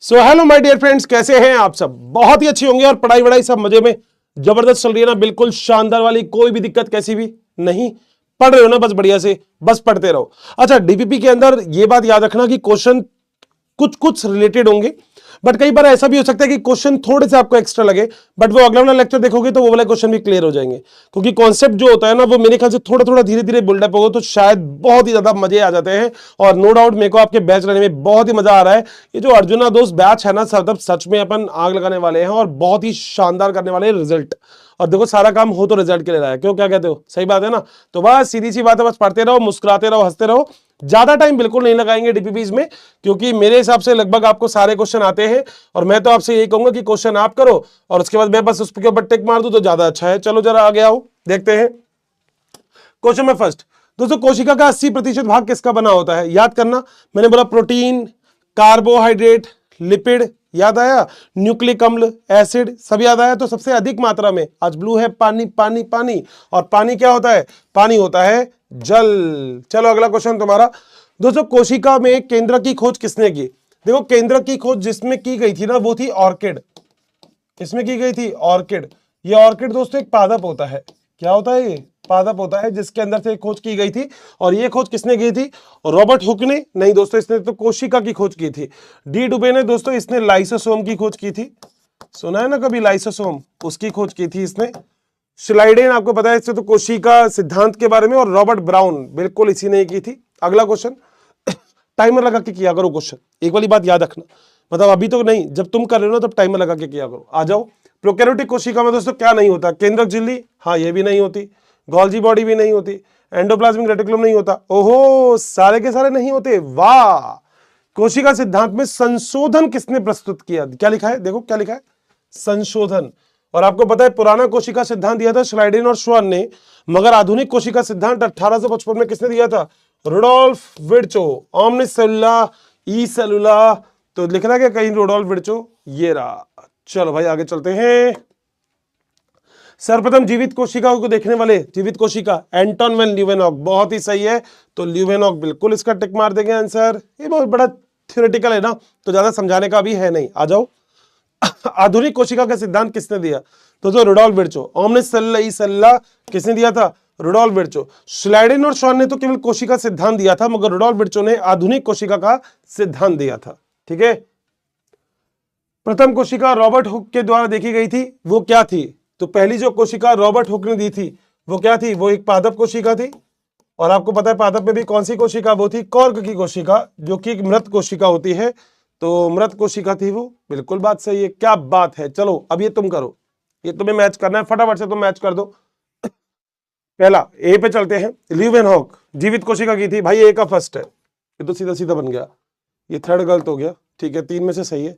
So hello my dear friends, कैसे हैं आप सब? बहुत ही अच्छी होंगे और पढ़ाई वढ़ाई सब मजे में जबरदस्त चल रही है ना, बिल्कुल शानदार वाली, कोई भी दिक्कत कैसी भी नहीं। पढ़ रहे हो ना, बस बढ़िया से बस पढ़ते रहो। अच्छा, डीपीपी के अंदर ये बात याद रखना कि क्वेश्चन कुछ कुछ रिलेटेड होंगे, बट कई बार ऐसा भी हो सकता है कि क्वेश्चन थोड़े से आपको एक्स्ट्रा लगे, बट वो अगला वाला लेक्चर देखोगे तो वो वाला क्वेश्चन भी क्लियर हो जाएंगे, क्योंकि कॉन्सेप्ट जो होता है ना वो मेरे ख्याल से थोड़ा थोड़ा धीरे धीरे बिल्डअप होगा, तो शायद बहुत ही ज्यादा मजे आ जाते हैं। और नो डाउट मेरे को आपके बैच लेने में बहुत ही मजा आ रहा है। ये जो अर्जुना दोस्त बैच है ना, सब सच में अपन आग लगाने वाले हैं और बहुत ही शानदार करने वाले हैं रिजल्ट। और देखो, सारा काम हो तो रिजल्ट के लिए रहा है, क्यों? क्या कहते हो? सही बात है ना? तो बस सीधी सी बात है, बस पढ़ते रहो, मुस्कुराते रहो, हंसते रहो। ज्यादा टाइम बिल्कुल नहीं लगाएंगे डीपीपीज में, क्योंकि मेरे हिसाब से लगभग आपको सारे क्वेश्चन आते हैं। और मैं तो आपसे यही कहूंगा कि क्वेश्चन आप करो और उसके बाद मैं बस उसके ऊपर टिक मार दूं तो ज्यादा अच्छा है। चलो जरा आगे आओ, देखते हैं क्वेश्चन में फर्स्ट। दोस्तों, कोशिका का 80% भाग किसका बना होता है? याद करना, मैंने बोला प्रोटीन, कार्बोहाइड्रेट, लिपिड, याद आया? न्यूक्लिक अम्ल, एसिड, सब याद आया? तो सबसे अधिक मात्रा में आज ब्लू है पानी, पानी पानी। और पानी क्या होता है? पानी होता है जल। चलो अगला क्वेश्चन तुम्हारा। दोस्तों, कोशिका में केंद्र की खोज किसने की? देखो, केंद्र की खोज जिसमें की गई थी ना वो थी ऑर्किड। किसमें की गई थी? ऑर्किड। ये ऑर्किड दोस्तों एक पादप होता है। क्या होता है? ये पादप होता है जिसके अंदर से खोज की गई थी। और ये खोज किसने की थी? रॉबर्ट हुक ने? नहीं दोस्तों, इसने तो कोशिका की खोज की थी। डी डुबे ने दोस्तों, इसने लाइसोसोम की खोज की थी। सुना है ना कभी लाइसोसोम? उसकी खोज की थी इसने। श्लाइडेन आपको पता है, इससे तो कोशिका सिद्धांत के बारे में। और रॉबर्ट ब्राउन, बिल्कुल इसी ने की थी। अगला क्वेश्चन, टाइमर लगा के किया करो क्वेश्चन। एक वाली बात याद रखना, मतलब अभी तो नहीं, जब तुम कर रहे हो ना तब टाइमर लगा के किया करो। आ जाओ। प्रोकैरियोटिक कोशिका में दोस्तों क्या नहीं होता? केंद्रक झिल्ली, हाँ ये भी नहीं होती। गोल्जी बॉडी भी नहीं होती। एंडोप्लाज्मिक रेटिकुलम नहीं होता। ओहो, सारे के सारे नहीं होते, वाह। कोशिका सिद्धांत में संशोधन किसने प्रस्तुत किया? क्या लिखा है? देखो क्या लिखा है, संशोधन। और आपको पता है पुराना कोशिका सिद्धांत दिया था श्लाइडेन और श्वान ने, मगर आधुनिक कोशिका सिद्धांत 1855 में किसने दिया था? Rudolf Virchow. ओमनिस सेलुला, ई सेलुला, तो लिखना क्या कहीं रुडोल्फ विर्चो, ये रहा। चलो भाई आगे चलते हैं। सर्वप्रथम जीवित कोशिका को देखने वाले, जीवित कोशिका, एंटोन वेन ल्यूवेनॉक। बहुत ही सही है, तो ल्यूवेनॉक बिल्कुल इसका टिक मार देंगे आंसर। ये बहुत बड़ा थ्योरेटिकल है ना, तो ज्यादा समझाने का भी है नहीं। आ जाओ। आधुनिक कोशिका का सिद्धांत किसने दिया? तो जो रुडोल्फ विर्चो। ओमनिस सेलुला ई सेलुला किसने दिया था? Rudolf Virchow. श्लाइडेन और श्वान ने तो केवल कोशिका सिद्धांत दिया था, मगर रुडोल्फ विर्चो ने आधुनिक कोशिका का सिद्धांत दिया था। ठीक है। प्रथम कोशिका रॉबर्ट हुक के द्वारा देखी गई थी, वो क्या थी? तो पहली जो कोशिका रॉबर्ट हुक ने दी थी वो क्या थी? वो एक पादप कोशिका थी। और आपको पता है पादप में भी कौन सी कोशिका? वो थी कॉर्क की कोशिका, जो कि एक मृत कोशिका होती है। तो मृत कोशिका थी वो, बिल्कुल बात सही है। क्या बात है। चलो अब ये तुम करो, ये तुम्हें मैच करना है, फटाफट से तुम मैच कर दो। पहला ए पे चलते हैं। ल्यूवेनहॉक जीवित कोशिका की थी भाई, ए का फर्स्ट है, ये तो सीधा सीधा बन गया। ये थर्ड गलत हो गया, ठीक है, 3 में से सही है।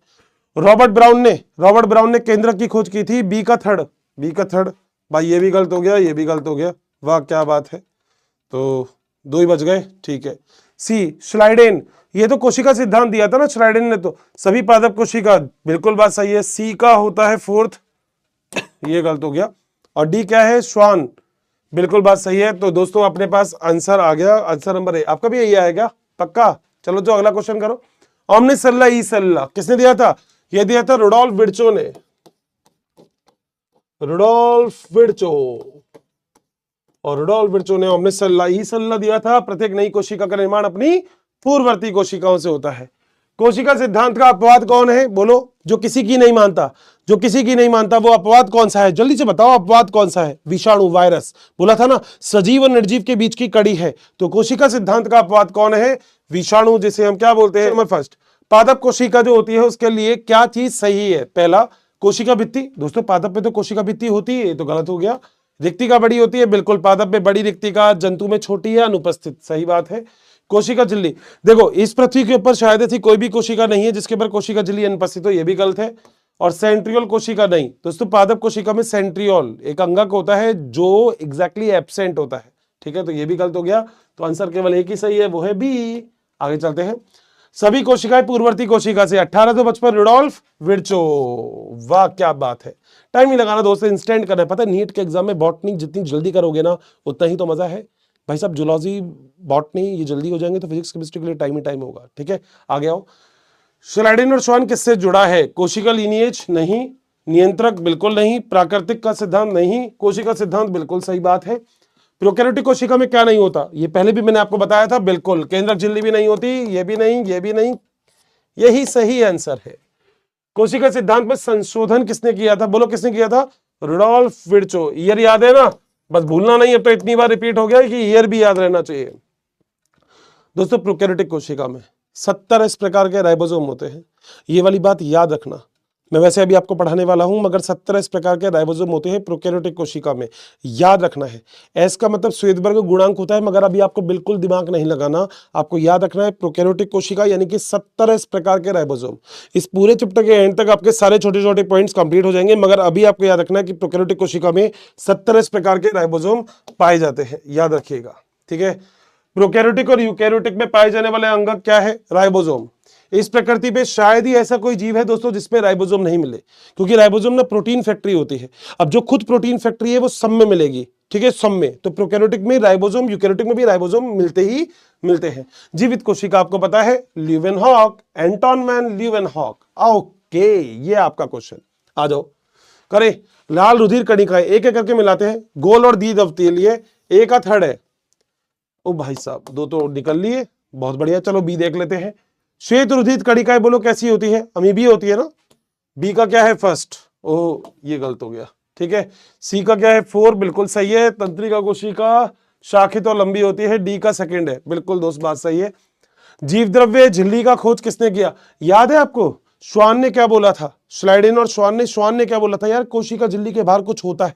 रॉबर्ट ब्राउन ने केंद्रक की खोज की थी, बी का थर्ड भाई, ये भी गलत हो गया, ये भी गलत हो गया। वाह क्या बात है, तो 2 ही बच गए, ठीक है। सी श्लाइडेन, ये तो कोशिका सिद्धांत दिया था ना श्लाइडेन ने, तो सभी पादप कोशिका, बिल्कुल बात सही है। सी का होता है फोर्थ, ये गलत हो गया। और डी क्या है? श्वान, बिल्कुल बात सही है। तो दोस्तों अपने पास आंसर आ गया, आंसर नंबर ए। आपका भी यही आएगा पक्का? चलो जो अगला क्वेश्चन करो। ओमनिस सेलुला ई सेलुला किसने दिया था? ये दिया था रुडोल्फ विर्चो ने, रुडोल्फ विर्चो। और रुडोल्फ विर्चो ने ओमनिस सेलुला ई सेलुला दिया था। प्रत्येक नई कोशिका का निर्माण अपनी पूर्ववर्ती कोशिकाओं से होता है। कोशिका सिद्धांत का अपवाद कौन है? बोलो, जो किसी की नहीं मानता, जो किसी की नहीं मानता, वो अपवाद कौन सा है? जल्दी से बताओ, अपवाद कौन सा है? विषाणु, वायरस। बोला था ना सजीव और निर्जीव के बीच की कड़ी है, तो कोशिका सिद्धांत का अपवाद कौन है? विषाणु, जिसे हम क्या बोलते हैं? नंबर फर्स्ट, पादप कोशिका जो होती है उसके लिए क्या चीज सही है? पहला, कोशिका भित्ति। दोस्तों पादप में तो कोशिका भित्ति होती है, तो गलत हो गया। रिक्तिका बड़ी होती है, बिल्कुल पादप में बड़ी रिक्तिका, जंतु में छोटी है, अनुपस्थित, सही बात है। कोशिका झिल्ली, देखो इस पृथ्वी के ऊपर शायद ऐसी कोई भी कोशिका नहीं है जिसके ऊपर कोशिका झिल्ली अनुपस्थित हो, ये भी गलत है। और सेंट्रियोल कोशिका नहीं दोस्तों, पादप कोशिका में सेंट्रियोल एक अंगक होता है जो एग्जैक्टली एब्सेंट होता है, ठीक है, तो ये भी गलत हो गया। तो आंसर केवल एक ही सही है, वो है बी। आगे चलते हैं। सभी कोशिकाएं पूर्ववर्ती कोशिका से, 1855 रुडोल्फ विर्चो। वाह क्या बात है। टाइम नहीं लगाना दोस्तों, इंस्टेंट करना है। पता है नीट के एग्जाम में बॉटनी जितनी जल्दी करोगे ना उतना ही तो मजा है भाई साहब। जूलॉजी, बॉटनी ये जल्दी हो जाएंगे तो फिजिक्स केमिस्ट्री के लिए टाइम ही टाइम होगा, ठीक है। आगे आओ। स्लाइडिन और श्वान किससे जुड़ा है? कोशिका लीनिएज नहीं, नियंत्रक बिल्कुल नहीं, प्राकृतिक का सिद्धांत नहीं, कोशिका सिद्धांत बिल्कुल सही बात है। प्रोकैरियोटिक कोशिका में क्या नहीं होता? ये पहले भी मैंने आपको बताया था, बिल्कुल केंद्रक झिल्ली भी नहीं होती, ये भी नहीं, ये भी नहीं, यही सही आंसर है। कोशिका सिद्धांत में संशोधन किसने किया था? बोलो किसने किया था? Rudolf Virchow. ईयर याद है ना, बस भूलना नहीं है, तो इतनी बार रिपीट हो गया कि ईयर भी याद रहना चाहिए। दोस्तों प्रोकैरियोटिक कोशिका में 70 इस प्रकार के राइबोसोम होते हैं, ये वाली बात याद रखना। मैं वैसे अभी आपको पढ़ाने वाला हूं, मगर 70 इस प्रकार के राइबोसोम होते हैं प्रोकैरियोटिक कोशिका में, याद रखना है। एस का मतलब श्वेतबर्ग गुणांक होता है, मगर अभी आपको बिल्कुल दिमाग नहीं लगाना, आपको याद रखना है प्रोकैरियोटिक कोशिका यानी कि 70 इस प्रकार के राइबोसोम। इस पूरे चैप्टर के एंड तक आपके सारे छोटे छोटे पॉइंट्स कंप्लीट हो जाएंगे, मगर अभी आपको याद रखना है कि प्रोकैरियोटिक कोशिका में 70 इस प्रकार के राइबोसोम पाए जाते हैं, याद रखिएगा, ठीक है। प्रोकैरियोटिक और यूकैरियोटिक में पाए जाने वाले अंग क्या है? राइबोसोम। इस प्रकृति पे शायद ही ऐसा कोई जीव है दोस्तों जिसमें राइबोसोम नहीं मिले, क्योंकि राइबोसोम ना प्रोटीन फैक्ट्री होती है। अब जो खुद प्रोटीन फैक्ट्री है वो सब में मिलेगी, ठीक है, सब में। तो प्रोकैरियोटिक में राइबोसोम, यूकैरियोटिक में भी राइबोसोम मिलते ही मिलते हैं। जीवित कोशिका आपको पता है, Leeuwenhoek, Anton man Leeuwenhoek. Okay, ये आपका क्वेश्चन। आ जाओ करें। लाल रुधिर कणिकाएं एक एक करके मिलाते हैं, गोल और द्विअवतलीय, ए का थर्ड है। ओ भाई साहब, दो तो निकल लिए, बहुत बढ़िया। चलो बी देख लेते हैं। श्वेत रुधिर कणिकाएं बोलो कैसी होती है? अमीबी होती है ना। बी का क्या है? फर्स्ट। ओह ये गलत हो गया, ठीक है। सी का क्या है? 4, बिल्कुल सही है। तंत्रिका कोशिका शाखित और लंबी होती है, डी का सेकंड है, बिल्कुल दोस्त बात सही है। जीव द्रव्य झिल्ली का खोज किसने किया? याद है आपको श्वान ने क्या बोला था? स्लाइडिन और श्वान ने क्या बोला था? यार कोशिका झिल्ली के बाहर कुछ होता है,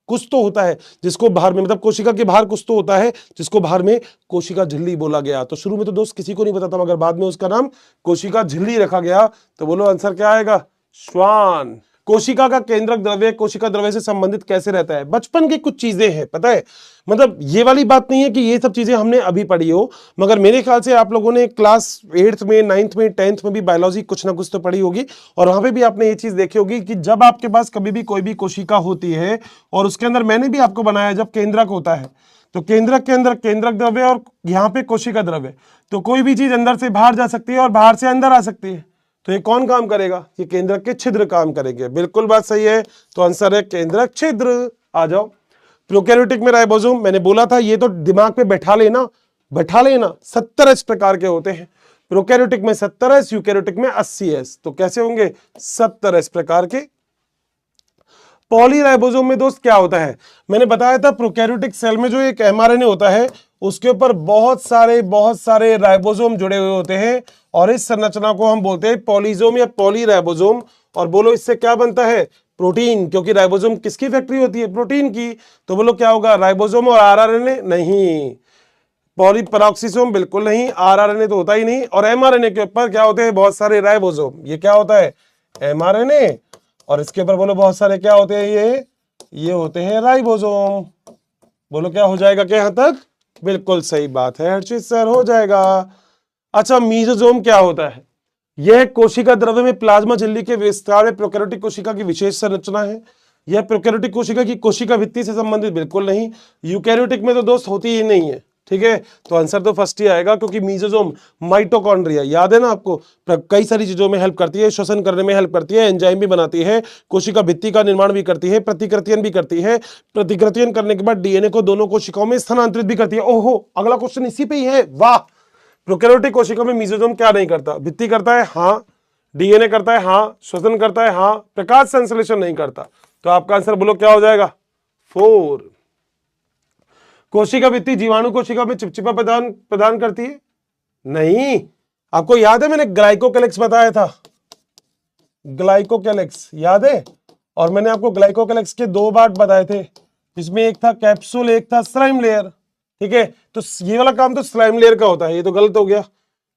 कुछ तो होता है जिसको बाहर में, मतलब कोशिका के बाहर कुछ तो होता है जिसको बाहर में कोशिका झिल्ली बोला गया। तो शुरू में तो दोस्त किसी को नहीं पता था, मगर बाद में उसका नाम कोशिका झिल्ली रखा गया। तो बोलो आंसर क्या आएगा? श्वान। कोशिका का केंद्रक द्रव्य कोशिका द्रव्य से संबंधित कैसे रहता है? बचपन की कुछ चीजें हैं, पता है, मतलब ये वाली बात नहीं है कि ये सब चीजें हमने अभी पढ़ी हो, मगर मेरे ख्याल से आप लोगों ने क्लास 8th में, 9th में, 10th में भी बायोलॉजी कुछ ना कुछ तो पढ़ी होगी, और वहां पे भी आपने ये चीज देखी होगी कि जब आपके पास कभी भी कोई भी कोशिका होती है और उसके अंदर, मैंने भी आपको बनाया, जब केंद्रक होता है तो केंद्रक के अंदर केंद्रक द्रव्य और यहाँ पे कोशिका द्रव्य, तो कोई भी चीज अंदर से बाहर जा सकती है और बाहर से अंदर आ सकती है। तो ये कौन काम करेगा? ये केंद्रक के छिद्र काम करेंगे, बिल्कुल बात सही है। तो आंसर है केंद्रक छिद्र। आ जाओ। प्रोकैरियोटिक में राइबोसोम, मैंने बोला था, ये तो दिमाग पे बैठा लेना, बैठा लेना। 70 इस प्रकार के होते हैं। प्रोकैरियोटिक में 70 यूकैरियोटिक में 80 तो कैसे होंगे? 70 इस प्रकार के। पॉलीराइबोसोम में दोस्त क्या होता है? मैंने बताया था प्रोकैरियोटिक सेल में जो एक एमआरएनए होता है उसके ऊपर बहुत सारे राइबोसोम जुड़े हुए होते हैं, और इस संरचना को हम बोलते हैं पॉलीजोम या पॉलीराइबोसोम। और बोलो इससे क्या बनता है? प्रोटीन, क्योंकि राइबोसोम किसकी फैक्ट्री होती है? प्रोटीन की। तो बोलो क्या होगा? राइबोसोम और आरआरएनए? नहीं। पॉलीपेरोक्सिसोम? बिल्कुल नहीं, आरआरएनए तो होता ही नहीं। और एमआरएनए के ऊपर क्या होते हैं? बहुत सारे राइबोसोम। ये क्या होता है? एमआरएनए। और इसके ऊपर बोलो बहुत सारे क्या होते हैं? ये होते हैं राइबोसोम। बोलो क्या हो जाएगा? क्या यहां तक? बिल्कुल सही बात है हर्षित सर, हो जाएगा। अच्छा, मीजोसोम क्या होता है? यह कोशिका द्रव्य में प्लाज्मा झिल्ली के विस्तार में प्रोकैरियोटिक कोशिका की विशेष संरचना है। यह प्रोकैरियोटिक कोशिका की कोशिका भित्ति से संबंधित बिल्कुल नहीं। यूकैरियोटिक में तो दोस्त होती ही नहीं है, ठीक है। तो आंसर तो फर्स्ट ही आएगा, क्योंकि मीजोसोम माइटोकॉन्ड्रिया, याद है ना आपको, कई सारी चीजों में हेल्प करती है, श्वसन करने में हेल्प करती है, एंजाइम भी बनाती है, कोशिका भित्ति का निर्माण भी करती है, प्रतिकृतियन भी करती है, प्रतिकृतियन करने के बाद डीएनए को दोनों कोशिकाओं में स्थानांतरित भी करती है। ओहो, अगला क्वेश्चन इसी पे ही है, वाह। प्रोकैरियोटिक कोशिका में मीजोसोम क्या नहीं करता? भित्ति करता है, हाँ। डीएनए करता है, हाँ। श्वसन करता है, हाँ। प्रकाश संश्लेषण नहीं करता। तो आपका आंसर बोलो क्या हो जाएगा? 4। कोशिका भित्ति जीवाणु कोशिका में चिपचिपा प्रदान करती है? नहीं। आपको याद है मैंने ग्लाइकोकैलिक्स बताया था, ग्लाइकोकैलिक्स याद है? और मैंने आपको ग्लाइकोकैलिक्स के 2 पार्ट बताए थे, जिसमें एक था कैप्सूल, एक था स्लाइम लेयर, ठीक है। तो ये वाला काम तो स्लाइम लेयर का होता है, ये तो गलत हो गया।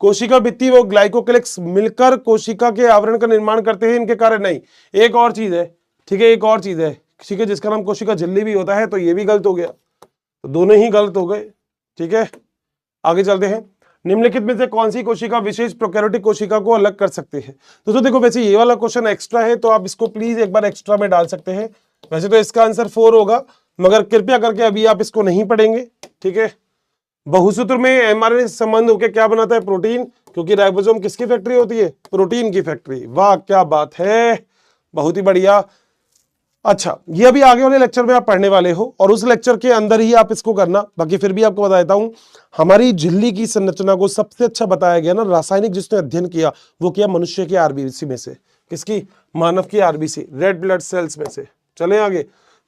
कोशिका भित्ति वो ग्लाइकोकैलिक्स मिलकर कोशिका के आवरण का निर्माण करते हैं, इनके कार्य नहीं। एक और चीज है, ठीक है, एक और चीज है, ठीक है, जिसका नाम कोशिका झिल्ली भी होता है। तो ये भी गलत हो गया, तो दोनों ही गलत हो गए, ठीक है। आगे चलते हैं। निम्नलिखित में से कौन सी कोशिका विशेष प्रोकैरियोटिक कोशिका को अलग कर सकती है? तो देखो, वैसे ये वाला क्वेश्चन एक्स्ट्रा है, तो आप इसको प्लीज एक बार एक्स्ट्रा में डाल सकते हैं। वैसे तो इसका आंसर 4 होगा, मगर कृपया करके अभी आप इसको नहीं पढ़ेंगे, ठीक है। बहुसूत्र में एमआरएनए से संबंध होकर क्या बनाता है? प्रोटीन। क्योंकि राइबोसोम किसकी फैक्ट्री होती है? प्रोटीन की फैक्ट्री। वाह क्या बात है, बहुत ही बढ़िया। अच्छा, ये अभी आगे वाले लेक्चर में आप पढ़ने वाले हो और उस लेक्चर के अंदर ही आप इसको करना। बाकी फिर भी आपको बता देता हूं, हमारी झिल्ली की संरचना को सबसे अच्छा बताया गया ना, रासायनिक जिसने अध्ययन किया वो किया मनुष्य के आरबीसी में से। किसकी? मानव की आरबीसी, रेड ब्लड सेल्स में से। चले आगे।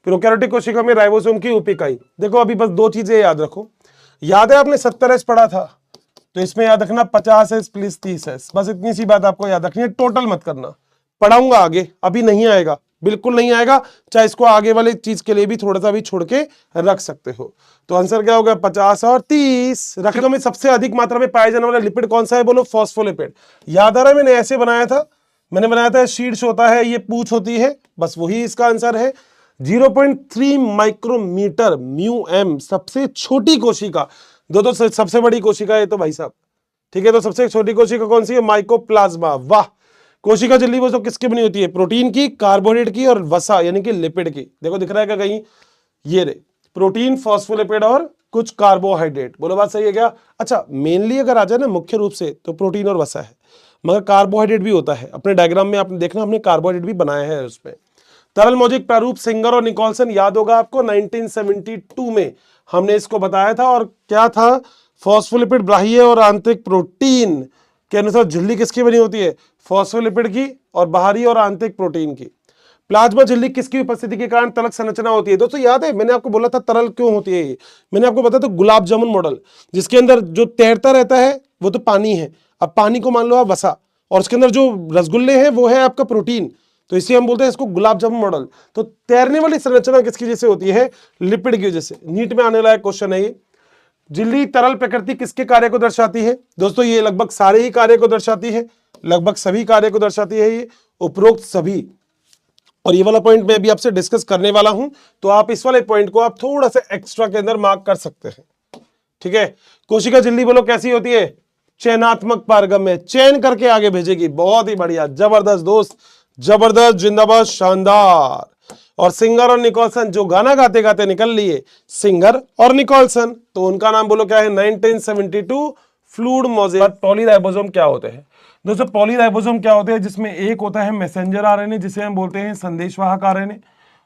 प्रोकैरियोटिक कोशिका में राइबोसोम की उप इकाई। देखो अभी बस दो चीजें याद रखो। याद है आपने 70S पढ़ा था, तो इसमें याद रखना 50S प्लस 30S, बस इतनी सी बात आपको याद रखनी है, टोटल मत करना। पढ़ाऊंगा आगे, अभी नहीं आएगा, बिल्कुल नहीं आएगा, चाहे इसको आगे वाले चीज के लिए भी थोड़ा सा भी छोड़ के रख सकते हो। तो आंसर क्या होगा? 50 और 30। रक्तों में सबसे अधिक मात्रा में पाए जाने वाला लिपिड कौन सा है? बोलो फॉस्फोलिपिड। याद आ रहा है, मैंने ऐसे बनाया था, मैंने बनाया था शीर्ष होता है, ये पूंछ होती है, बस वही इसका आंसर है। 0.3 माइक्रोमीटर म्यू एम, सबसे छोटी कोशिका। दो सबसे बड़ी कोशिका है तो भाई साहब, ठीक है। तो सबसे छोटी कोशिका कौन सी है? माइकोप्लाज्मा। वाह। कोशिका झिल्ली वो सब किसकी बनी होती है? प्रोटीन की, कार्बोहाइड्रेट की और वसा यानी कि लिपिड की। देखो दिख रहा है क्या कहीं? ये रे, प्रोटीन, फॉस्फोलिपिड और कुछ कार्बोहाइड्रेट। बोलो बात सही है क्या? अच्छा, मेनली अगर आ जाए ना मुख्य रूप से तो प्रोटीन और वसा है, मगर कार्बोहाइड्रेट भी होता है। अपने डायग्राम में आपने देखना, हमने कार्बोहाइड्रेट भी बनाया है उसमें। तरल मौजिक प्रारूप सिंगर और निकोलसन, याद होगा आपको 1972 में हमने इसको बताया था। और क्या था? फॉस्फोलिपिड बाह्य और आंतरिक प्रोटीन के अनुसार झिल्ली किसकी बनी होती है? फॉस्फोलिपिड की और बाहरी और आंतरिक प्रोटीन की। प्लाज्मा झिल्ली किसकी उपस्थिति के कारण तलक संरचना होती है? दोस्तों याद है मैंने आपको बोला था तरल क्यों होती है ये, मैंने आपको बताया था गुलाब जामुन मॉडल, जिसके अंदर जो तैरता रहता है वो तो पानी है। अब पानी को मान लो आप वसा, और उसके अंदर जो रसगुल्ले हैं वो है आपका प्रोटीन, तो इसलिए हम बोलते हैं इसको गुलाब जामुन मॉडल। तो तैरने वाली संरचना किसकी वजह से होती है? लिपिड की वजह से। नीट में आने लायक क्वेश्चन है ये। झिल्ली तरल प्रकृति किसके कार्य को दर्शाती है? दोस्तों ये लगभग सारे ही कार्य को दर्शाती है, लगभग सभी कार्य को दर्शाती है ये, उपरोक्त सभी। और ये वाला पॉइंट मैं भी आपसे डिस्कस करने वाला हूं, तो आप इस वाले पॉइंट को आप थोड़ा सा एक्स्ट्रा के अंदर मार्क कर सकते हैं, ठीक है। कोशिका झिल्ली बोलो कैसी होती है? चयनात्मक पारगम्य, चयन करके आगे भेजेगी। बहुत ही बढ़िया, जबरदस्त दोस्त, जबरदस्त, जिंदाबाद, शानदार। और सिंगर और निकोलसन जो गाना गाते गाते निकल लिए, सिंगर और निकोलसन, तो उनका नाम बोलो क्या है? 1972 फ्लूइड मोज़ेक। पॉलीराइबोसोम क्या होते हैं? दोस्तों पॉलीराइबोसोम क्या होते हैं? जिसमें एक होता है मैसेंजर आरएनए, जिसे हम बोलते हैं संदेशवाहक आरएनए,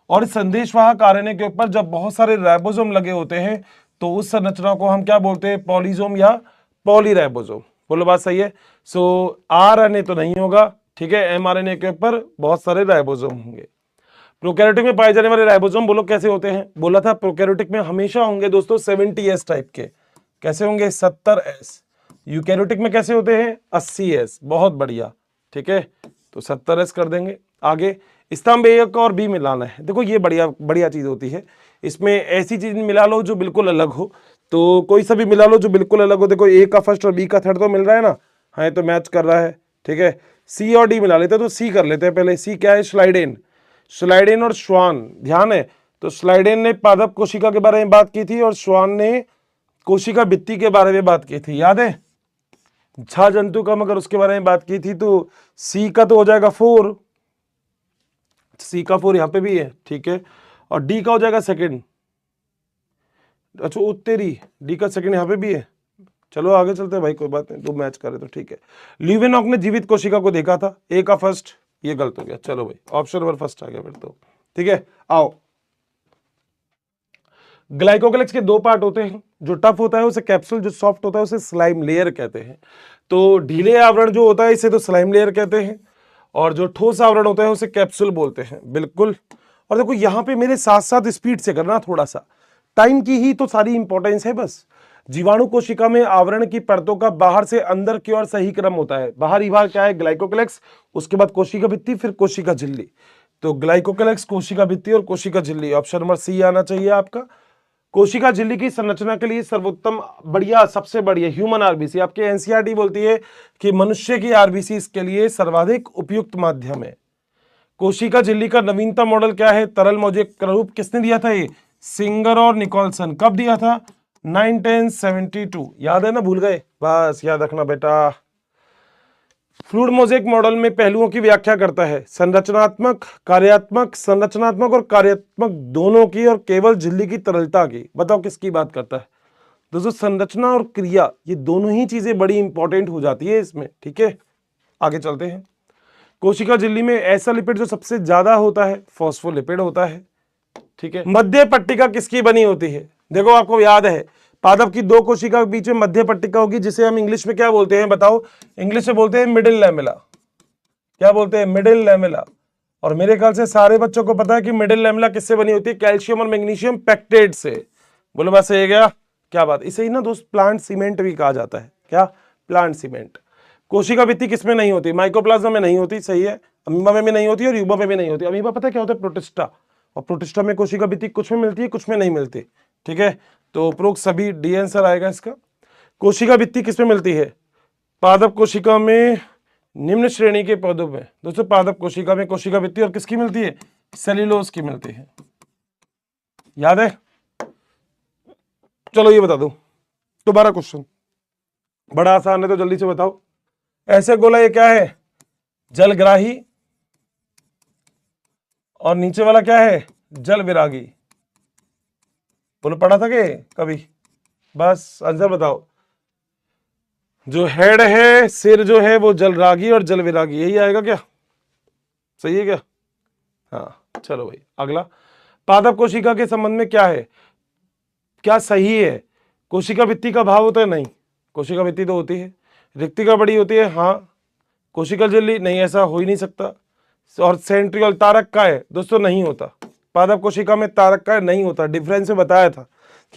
और इस संदेशवाहक आरएनए के ऊपर जब बहुत सारे राइबोसोम लगे होते हैं तो उस संरचना को हम क्या बोलते हैं? पॉलीजोम या पॉलीराइबोसोम। बोलो बात सही है। सो आरएनए तो नहीं होगा, ठीक है, एमआरएनए के ऊपर बहुत सारे राइबोसोम होंगे। प्रोकैरियोटिक में पाए जाने वाले राइबोसोम बोलो कैसे होते हैं? बोला था प्रोकैरियोटिक में हमेशा होंगे दोस्तों 70S टाइप के। कैसे होंगे? 70S। यूकैरियोटिक में कैसे होते हैं? 80S। बहुत बढ़िया, ठीक है, तो 70S कर देंगे। आगे स्तंभ एक और बी मिलाना है। देखो ये बढ़िया बढ़िया चीज होती है, इसमें ऐसी चीज मिला लो जो बिल्कुल अलग हो, तो कोई सा भी मिला लो जो बिल्कुल अलग हो। देखो ए का फर्स्ट और बी का थर्ड तो मिल रहा है ना, हाँ तो मैच कर रहा है, ठीक है। सी और डी मिला लेते हैं, तो सी कर लेते हैं पहले। सी क्या है? स्लाइडेन। स्लाइडेन और श्वान, ध्यान है, तो स्लाइडेन ने पादप कोशिका के बारे में बात की थी और श्वान ने कोशिका भित्ति के बारे में बात की थी, याद है। छा जंतु का मगर उसके बारे में बात की थी, तो सी का तो हो जाएगा 4, सी का 4 यहाँ पे भी है, ठीक है, और डी का हो जाएगा सेकंड। अच्छा उत्तरी, डी का सेकंड यहाँ पे भी है। चलो आगे चलते हैं भाई, कोई बात नहीं, दो मैच करे तो ठीक है। ल्यूवेनॉक ने जीवित कोशिका को देखा था, ए का फर्स्ट, ये गलत हो गया। चलो भाई ऑप्शन नंबर फर्स्ट आ गया फिर तो, ठीक है। आओ, ग्लाइकोकैलिक्स के दो पार्ट होते हैं, जो टफ होता है उसे कैप्सूल, जो सॉफ्ट होता है उसे स्लाइम लेयर कहते हैं। तो ढीले आवरण जो होता है इसे तो स्लाइम लेयर कहते हैं, और जो ठोस आवरण होता है उसे कैप्सूल बोलते हैं, बिल्कुल। और देखो यहाँ पे मेरे साथ साथ स्पीड से करना, थोड़ा सा टाइम की ही तो सारी इंपॉर्टेंस है बस। जीवाणु कोशिका में आवरण की परतों का बाहर से अंदर की ओर सही क्रम होता है। बाहरी भाग क्या है? ग्लाइकोकैलिक्स, उसके बाद कोशिका भित्ति, फिर कोशिका झिल्ली। तो ग्लाइकोकैलिक्स, कोशिका भित्ति और कोशिका झिल्ली, ऑप्शन नंबर सी आना चाहिए आपका। कोशिका झिल्ली की संरचना के लिए सर्वोत्तम, बढ़िया, सबसे बढ़िया ह्यूमन आरबीसी, आपके एनसीईआरटी बोलती है कि मनुष्य की आरबीसी इसके लिए सर्वाधिक उपयुक्त माध्यम है। कोशिका झिल्ली का नवीनतम मॉडल क्या है? तरल मौजिक रूप किसने दिया था? ये सिंगर और निकोलसन। कब दिया था? 1972। याद है ना? भूल गए? बस याद रखना बेटा। फ्लूइड मोज़ेक मॉडल में पहलुओं की व्याख्या करता है, संरचनात्मक, कार्यात्मक, संरचनात्मक और कार्यात्मक दोनों की, और केवल झिल्ली की तरलता की। बताओ किसकी बात करता है? दोस्तों संरचना और क्रिया ये दोनों ही चीजें बड़ी इंपॉर्टेंट हो जाती है इसमें, ठीक है। आगे चलते हैं। कोशिका झिल्ली में ऐसा लिपिड जो सबसे ज्यादा होता है फॉस्फोलिपिड होता है, ठीक है। मध्य पट्टिका किसकी बनी होती है? देखो आपको याद है पादप की दो कोशिका के बीच में मध्य पट्टिका होगी, जिसे हम इंग्लिश में क्या बोलते हैं बताओ? इंग्लिश में बोलते हैं मिडिल लैमेला। क्या बोलते हैं? Middle lamella. और मेरे ख्याल से सारे बच्चों को पता है कि मिडिल लैमेला किससे बनी होती है? कैल्शियम और मैग्नीशियम पेक्टेट से। बोलो बस ये गया, क्या बात। इसे ही ना दोस्त प्लांट सीमेंट भी कहा जाता है। क्या? Plant cement. कोशिका भित्ति किसमें नहीं होती? माइकोप्लाज्मा में नहीं होती, सही है। अमीबा में भी नहीं होती और यूबा में भी नहीं होती। अमीबा पता है क्या होता है? प्रोटिस्टा। और प्रोटिस्टा में कोशिका भित्ति कुछ में मिलती है, कुछ में नहीं मिलती, ठीक है। तो उपरोक्त सभी डी आंसर आएगा इसका। कोशिका भित्ति किसमें मिलती है? पादप कोशिका में निम्न श्रेणी के पौधों में। दोस्तों पादप कोशिका में कोशिका भित्ति और किसकी मिलती है? सेल्यूलोज की मिलती है। याद है? चलो ये बता दो दोबारा क्वेश्चन, बड़ा आसान है तो जल्दी से बताओ। ऐसे गोला ये क्या है? जलग्राही। और नीचे वाला क्या है? जल विरागी। बोलो पढ़ा था कि कभी? बस आंसर बताओ। जो हेड है, सिर जो है वो जलरागी और जल विरागी, यही आएगा क्या? सही है क्या? हाँ चलो भाई अगला। पादप कोशिका के संबंध में क्या है? क्या सही है? कोशिका भित्ति का भाव होता है? नहीं, कोशिका भित्ति तो होती है। रिक्तिका बड़ी होती है? हाँ। कोशिका झिल्ली? नहीं, ऐसा हो ही नहीं सकता। और सेंट्रियोल तारक का है? दोस्तों नहीं होता। पादप कोशिका में तारक का नहीं होता। डिफरेंस में बताया था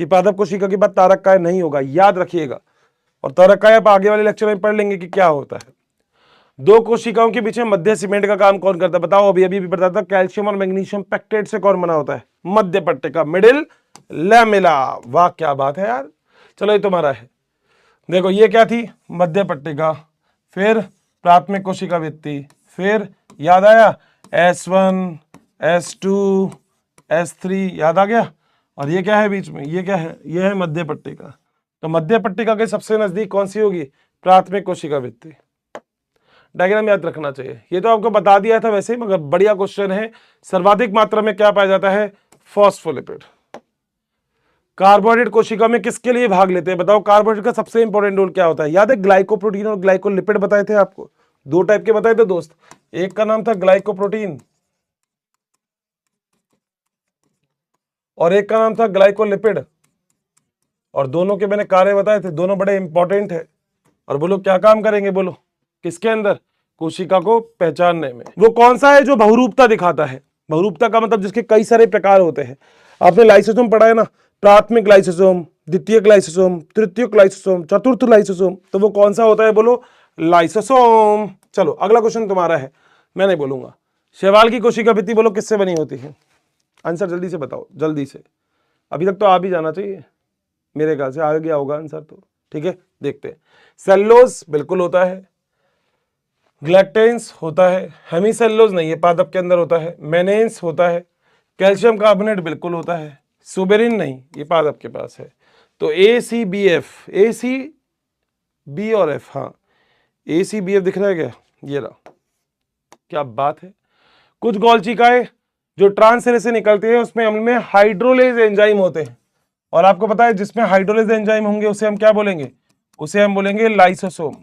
कि पादप कोशिका के बाद तारक का नहीं होगा, याद रखिएगा। और तारक का आप आगे वाले लेक्चर में पढ़ लेंगे कि क्या होता है। दो कोशिकाओं के बीच में मध्य सीमेंट का काम कौन करता है? बताओ। अभी अभी बताया था कैल्शियम और मैग्नीशियम पेक्टेट से कौन बना होता है? मध्य पट्टिका, मिडिल लैमेला। वाह क्या बात है यार। चलो ये तुम्हारा है। देखो ये क्या थी? मध्य पट्टिका, फिर प्राथमिक कोशिका भित्ति, फिर याद आया S1 S2 S3, याद आ गया। और ये क्या है बीच में? ये क्या है? ये है मध्य पट्टिका। तो मध्य पट्टिका के सबसे नजदीक कौन सी होगी? प्राथमिक कोशिका भित्ति। डायग्राम याद रखना चाहिए। ये तो आपको बता दिया था वैसे, मगर बढ़िया क्वेश्चन है। सर्वाधिक मात्रा में क्या पाया जाता है? फॉस्फोलिपिड। कार्बोहाइड्रेट कोशिका में किसके लिए भाग लेते हैं? बताओ। कार्बोहाइड्रेट का सबसे इंपॉर्टेंट रोल क्या होता है? याद है ग्लाइकोप्रोटीन और ग्लाइकोलिपिड बताए थे आपको, दो टाइप के बताए थे दोस्त। एक का नाम था ग्लाइकोप्रोटीन और एक का नाम था ग्लाइकोलिपिड। और दोनों के मैंने कार्य बताए थे, दोनों बड़े इंपॉर्टेंट है। और बोलो क्या काम करेंगे? बोलो किसके अंदर? कोशिका को पहचानने में। वो कौन सा है जो बहुरूपता दिखाता है? बहुरूपता का मतलब जिसके कई सारे प्रकार होते हैं। आपने लाइसोसोम पढ़ा है ना? प्राथमिक लाइसोसोम, द्वितीयक लाइसोसोम, तृतीयक लाइसोसोम, चतुर्थ लाइसोसोम। तो वो कौन सा होता है? बोलो लाइसोसोम। चलो अगला क्वेश्चन तुम्हारा है, मैं नहीं बोलूंगा। शैवाल की कोशिका भित्ति बोलो किससे बनी होती है? आंसर जल्दी से बताओ, जल्दी से। अभी तक तो आ भी जाना चाहिए, मेरे ख्याल से आ गया होगा आंसर तो, ठीक है। देखते हैं। सेल्यूलोज बिल्कुल होता है, ग्लैक्टेंस होता है, हेमीसेल्यूलोज नहीं है, पादप के अंदर होता है, मेनेंस होता है, कैल्शियम कार्बोनेट बिल्कुल होता है, सुबेरिन नहीं, ये पादप के पास है। तो ACBF, ACB और F, हाँ ACBF दिख रहा है क्या? ये रहा, क्या बात है। कुछ गोलचिकाएं जो ट्रांससेल से निकलती है उसमें अम्ल में हाइड्रोलेज एंजाइम होते हैं। और आपको पता है जिसमें हाइड्रोलेज एंजाइम होंगे उसे हम क्या बोलेंगे? उसे हम बोलेंगे लाइसोसोम।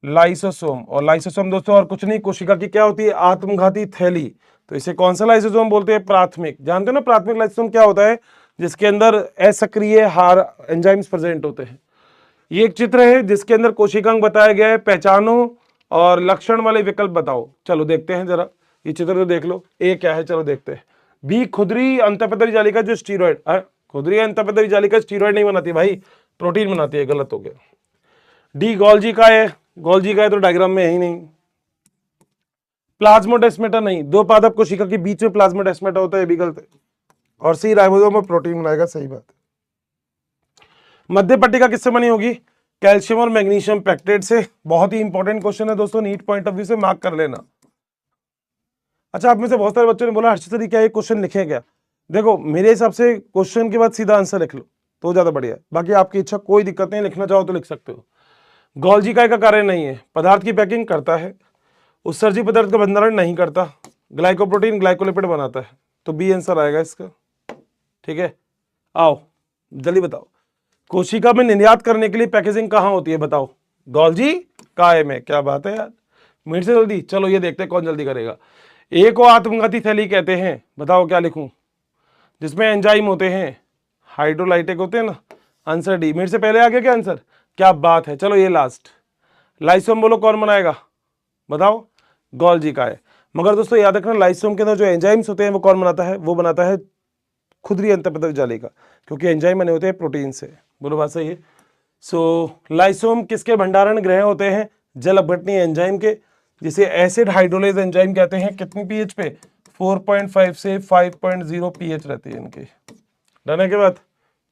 लाइसोसोम। और लाइसोसोम दोस्तों और कुछ नहीं, कोशिका की क्या होती है? आत्मघाती थैली। तो इसे कौन सा लाइसोसोम बोलते हैं? प्राथमिक। जानते हो ना प्राथमिक लाइसोसोम क्या होता है? जिसके अंदर असक्रिय हार एंजाइम्स प्रेजेंट होते हैं। ये एक चित्र है जिसके अंदर कोशिकांग बताया गया है। पहचानो और लक्षण वाले विकल्प बताओ। चलो देखते हैं जरा, ये चित्र तो देख लो। ए क्या है? चलो देखते हैं। बी खुदरी अंतःपैथरी जालिका जो स्टीरॉयड, खुदरी अंतःपैथरी जालिका स्टीरॉयड नहीं बनाती भाई, प्रोटीन बनाती है, गलत हो गया। डी गोल्जी का है, गोल्जी का है तो डायग्राम में है ही नहीं। प्लाज्मोडेस्माटा नहीं, दो पादप कोशिका के बीच में प्लाज्मोडेस्माटा होता है, भी गलत है। और सी राइबोसोम में प्रोटीन बनाएगा, सही बात है। मध्य पट्टिका किससे बनी होगी? कैल्शियम और मैग्नीशियम पेक्टेट से। बहुत ही इंपॉर्टेंट क्वेश्चन है दोस्तों, नीट पॉइंट ऑफ व्यू से मार्क कर लेना। अच्छा, आप में से बहुत सारे बच्चों ने बोला हर्षित सर क्या ये क्वेश्चन लिखे क्या? देखो मेरे हिसाब से क्वेश्चन के बाद सीधा आंसर लिख लो तो ज्यादा बढ़िया है, बाकी आपकी इच्छा, कोई दिक्कत नहीं, लिखना चाहो तो लिख सकते हो। गोल्जी का कार्य नहीं है, पदार्थ की पैकिंग करता है, उत्सर्जी पदार्थ का भंडारण नहीं करता, ग्लाइकोप्रोटीन ग्लाइकोलिपिड बनाता है। तो बी आंसर आएगा इसका, ठीक है। आओ जल्दी बताओ। कोशिका में निर्यात करने के लिए पैकेजिंग कहाँ होती है बताओ? गोल्जी काय में। क्या बात है यार, मिनट से जल्दी। चलो ये देखते हैं कौन जल्दी करेगा। ए को आत्मघाती थैली कहते हैं, बताओ क्या लिखूं? जिसमें एंजाइम होते हैं, हाइड्रोलाइटिक होते हैं ना। Answer D. मिनट से पहले आ गया क्या आंसर? क्या बात है। चलो ये लास्ट, लाइसोम बोलो कौन बनाएगा बताओ? गोल्जी का है। मगर दोस्तों याद रखना, लाइसोम के अंदर जो एंजाइम्स होते हैं वो कौन बनाता है? वो बनाता है खुदरी अंतःपदक जाली का, क्योंकि एंजाइम बने होते हैं प्रोटीन से। बोलो बात सही है। सो लाइसोम किसके भंडारण गृह होते हैं? जल अपघटनीय एंजाइम के, जिसे एसिड हाइड्रोलेज एंजाइम कहते हैं। कितनी पीएच पे? 4.5 से 5.0 पीएच रहती है इनकी। डन है के बाद?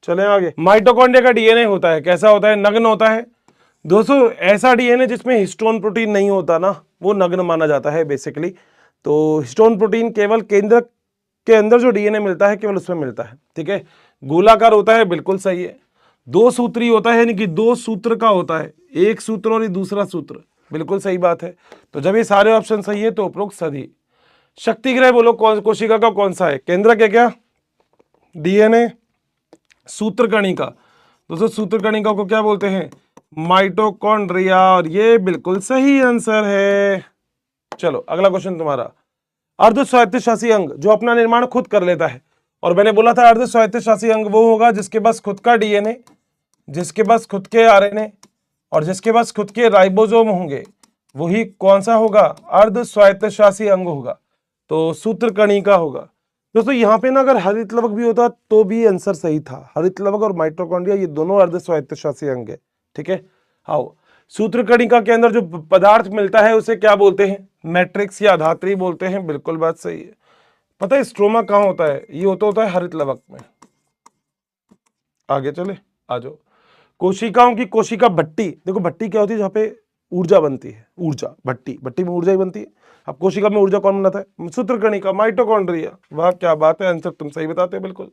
चले आगे। माइटोकॉन्ड्रिया का डीएनए होता है, कैसा होता है? नग्न होता है। दोस्तों ऐसा डीएनए जिसमें हिस्टोन प्रोटीन नहीं होता ना, वो नग्न माना जाता है बेसिकली। तो हिस्टोन प्रोटीन केवल केंद्र के अंदर जो डीएनए मिलता है केवल उसमें मिलता है। ठीक है। गोलाकार होता है, बिल्कुल सही है। दो सूत्री होता है, यानी कि दो सूत्र का होता है, एक सूत्र और दूसरा सूत्र, बिल्कुल सही बात है। तो जब ये सारे ऑप्शन सही है तो उपरोक्त सही। शक्ति ग्रह बोलो कौन कोशिका का कौन सा है? केंद्र के क्या? डीएनए। सूत्रकणिका, दोस्तों सूत्रकणिका को क्या बोलते हैं? माइटोकॉन्ड्रिया। और ये बिल्कुल सही आंसर है। चलो अगला क्वेश्चन तुम्हारा। अर्ध स्वायत्तशासी अंग जो अपना निर्माण खुद कर लेता है, और मैंने बोला था अर्ध स्वायत्तशासी अंग वो होगा जिसके पास खुद का डीएनए, जिसके पास खुद के आरएनए और जिसके पास खुद के राइबोसोम होंगे, वही कौन सा होगा? अर्ध स्वायत्तशासी अंग होगा। तो सूत्रकणिका होगा। दोस्तों यहाँ पे ना अगर हरित लवक भी होता तो भी आंसर सही था। हरित लवक और माइटोकॉन्ड्रिया ये दोनों अर्ध स्वायत्तशासी अंग है। ठीक है। आओ, सूत्रकणिका के अंदर जो पदार्थ मिलता है उसे क्या बोलते हैं? मैट्रिक्स या धात्री बोलते हैं। बिल्कुल बात सही है। पता है स्ट्रोमा कहाँ होता है? ये होता है हरित लवक में। आगे चले, आ जाओ। कोशिकाओं की कोशिका भट्टी, देखो भट्टी क्या होती है? जहाँ पे ऊर्जा बनती है, ऊर्जा। भट्टी, भट्टी में ऊर्जा ही बनती है। अब कोशिका में ऊर्जा कौन बनाता है? सूत्रकणिका, माइटोकॉन्ड्रिया। वाह क्या बात है, आंसर तुम सही बताते हो बिल्कुल।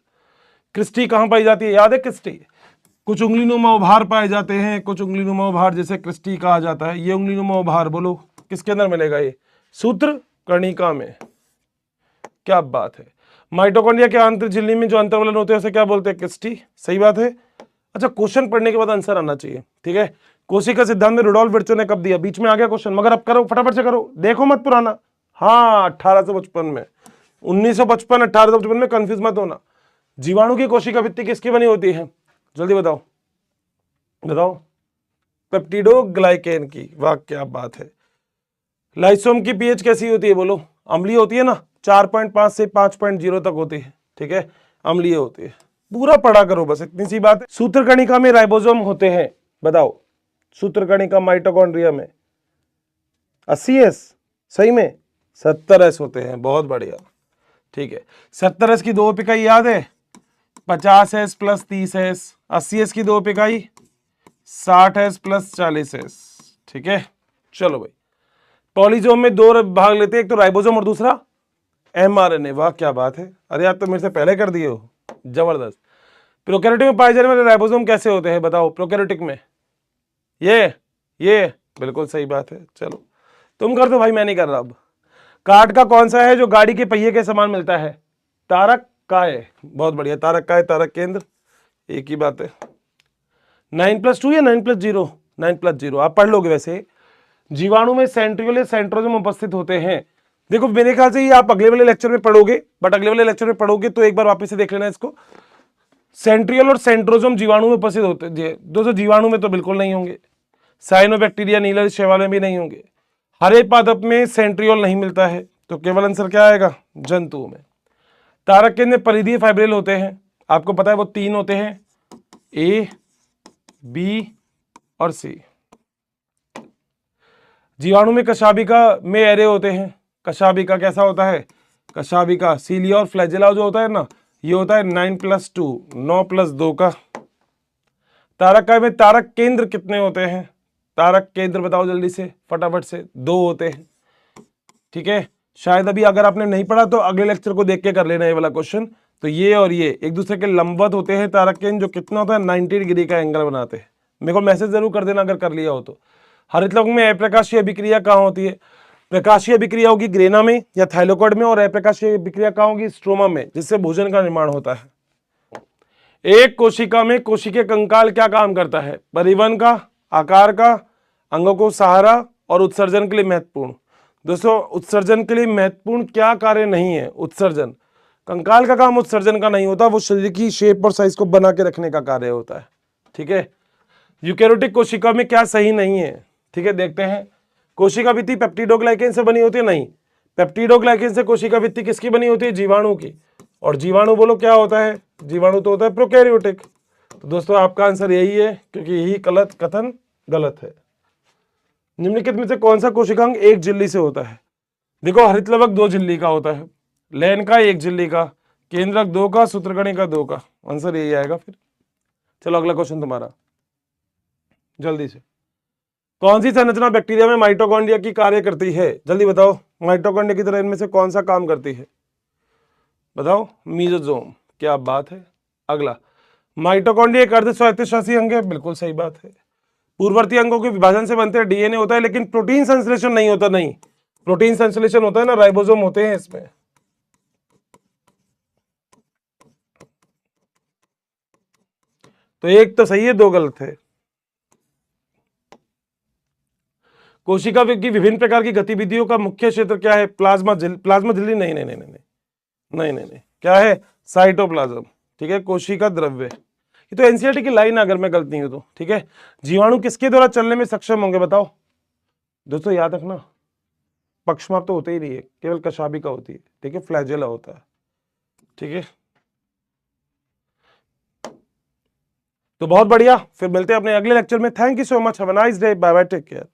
क्रिस्टी कहाँ पाई जाती है? याद है क्रिस्टी? कुछ उंगलीनुमा उभार पाए जाते हैं, कुछ उंगलीनुमा उभार जिसे क्रिस्टी कहा जाता है। ये उंगलीनुमा उभार बोलो किसके अंदर मिलेगा? ये सूत्रकणिका में। क्या बात है। माइटोकॉन्ड्रिया के आंतर झिल्ली में जो अंतर्वलन होते हैं उसे क्या बोलते हैं? क्रिस्टी। सही बात है। अच्छा, क्वेश्चन पढ़ने के बाद आंसर आना चाहिए। ठीक है। कोशिका सिद्धांत में रुडोल्फ विर्चो ने कब दिया? बीच में आ गया क्वेश्चन, मगर अब करो फटाफट से करो, देखो मत पुराना। हाँ 1855 में, 1955 1855 में, कंफ्यूज मत होना। जीवाणु की कोशिका भित्ति किसकी बनी होती है? जल्दी बताओ बताओ। पेप्टिडोग्लाइकेन की। वाह क्या बात है। लाइसोम की पीएच कैसी होती है बोलो? अम्लीय होती है ना, 4.5 से 5.0 तक होती है। ठीक है, अम्लीय होती है। पूरा पढ़ा करो बस, इतनी सी बात है। सूत्रकणिका में राइबोसोम होते हैं, बताओ। सूत्रकणिका माइटोकॉन्ड्रिया में 80S, सही में 70S होते हैं। बहुत बढ़िया। ठीक है, 70S की दो इकाई याद है? 50S plus 30S। 80S की दो इकाई 60S प्लस 40S। ठीक है, चलो भाई। पॉलीजोम में दो भाग लेते हैं, एक तो राइबोसोम और दूसरा mRNA। वाह क्या बात है। अरे आप तो मेरे से पहले कर दिए हो, जबरदस्त। प्रोकैरियोटिक में पाए जाने वाले राइबोसोम कैसे होते हैं बताओ? प्रोकैरियोटिक में ये बिल्कुल सही बात है। चलो तुम कर दो भाई, मैं नहीं कर रहा। अब काठ का कौन सा है जो गाड़ी के पहिए के समान मिलता है? तारक काय। बहुत बढ़िया, तारक काय, तारक केंद्र, एक ही बात है। 9+2 या 9+0? 9+0 आप पढ़ लोगे। वैसे जीवाणु में सेंट्रियोल या सेंट्रोजोम उपस्थित होते हैं। देखो मेरे ख्याल से ये आप अगले वाले लेक्चर में पढ़ोगे, बट अगले वाले लेक्चर में पढ़ोगे तो एक बार वापस से देख लेना इसको। सेंट्रियोल और सेंट्रोजोम जीवाणु में उपस्थित होते हैं। दोस्तों जीवाणु में तो बिल्कुल नहीं होंगे। साइनोबैक्टीरिया, नीलर शैवाल में भी नहीं होंगे। हरे पादप में सेंट्रियोल नहीं मिलता है, तो केवल आंसर क्या आएगा? जंतु में। तारक केंद्र में परिधीय फाइब्रिल होते हैं, आपको पता है वो 3 होते हैं, A, B और C। जीवाणु में कशाभिका में एरे होते हैं। कशाभिका कैसा होता है? कशाभिका सीलिया और फ्लैजेला जो होता है ना, ये होता है 9+2, 9+2 का। तारक काय में तारक केंद्र कितने होते हैं? तारक केंद्र बताओ जल्दी से, फटाफट से। 2 होते हैं। ठीक है, शायद अभी अगर आपने नहीं पढ़ा तो अगले लेक्चर को देख के कर लेना ये वाला क्वेश्चन। तो ये और ये एक दूसरे के लंबवत होते हैं तारक केंद्र, जो कितना होता है? 90 डिग्री का एंगल बनाते हैं। मेरे को मैसेज जरूर कर देना अगर कर लिया हो तो। हरित लवक में अप्रकाशीय अभिक्रिया कहाँ होती है? प्रकाशीय अभिक्रिया होगी ग्रेना में या थाइलोकॉइड में, और अप्रकाशीय अभिक्रिया कहाँ होगी? स्ट्रोमा में, जिससे भोजन का निर्माण होता है। एक कोशिका में कोशिकीय कंकाल क्या काम करता है? परिवहन का, आकार का, अंगों को सहारा और उत्सर्जन के लिए महत्वपूर्ण। दोस्तों उत्सर्जन के लिए महत्वपूर्ण क्या कार्य नहीं है? उत्सर्जन। कंकाल का काम उत्सर्जन का नहीं होता, वो शरीर की शेप और साइज को बना के रखने का कार्य होता है। ठीक है। यूकेरियोटिक कोशिका में क्या सही नहीं है? ठीक है, देखते हैं। कोशिका भित्ति पेप्टिडोग्लाइकेन से बनी होती है? नहीं। पेप्टिडोग्लाइकेन से कोशिका भित्ति किसकी बनी होती है? जीवाणु की। और जीवाणु बोलो क्या होता है? जीवाणु तो होता है प्रोकैरियोटिक। तो दोस्तों आपका आंसर यही है, क्योंकि यही गलत कथन गलत है। निम्नलिखित में से कौन सा कोशिकांग एक झिल्ली से होता है? देखो हरितलवक 2 झिल्ली का होता है, लैन का 1 झिल्ली का, केंद्रक 2 का, सूत्रकणिका 2 का। आंसर यही आएगा फिर। चलो अगला क्वेश्चन तुम्हारा, जल्दी से। कौन सी संरचना बैक्टीरिया में माइटोकॉन्ड्रिया की कार्य करती है? जल्दी बताओ, माइटोकॉन्ड्रिया की तरह इनमें से कौन सा काम करती है? बताओ। मीजोजोम। क्या बात है। अगला, माइटोकॉन्ड्रिया एक अर्ध स्वायत्तशासी अंग है। बिल्कुल सही बात है। पूर्ववर्ती अंगों के विभाजन से बनते हैं, डीएनए होता है, लेकिन प्रोटीन संश्लेषण नहीं होता। नहीं, प्रोटीन संश्लेषण होता है ना, राइबोसोम होते हैं इसमें। तो एक तो सही है, 2 गलत है। कोशिका की विभिन्न प्रकार की गतिविधियों का मुख्य क्षेत्र क्या है? प्लाज्मा झिल्ली? नहीं नहीं नहीं नहीं नहीं नहीं नहीं, क्या है? साइटोप्लाज्म। ठीक है, कोशिका द्रव्य। ये तो एनसीईआरटी की लाइन है, अगर मैं गलत नहीं हूं तो। ठीक है। जीवाणु किसके द्वारा चलने में सक्षम होंगे? बताओ। दोस्तों याद रखना, पक्षमाप तो होते ही नहीं है, केवल कशाभिका होती है। ठीक है, फ्लैजेला होता है। ठीक है, तो बहुत बढ़िया। फिर मिलते हैं अपने अगले लेक्चर में। Thank you so much, have a nice day, bye bye, take care.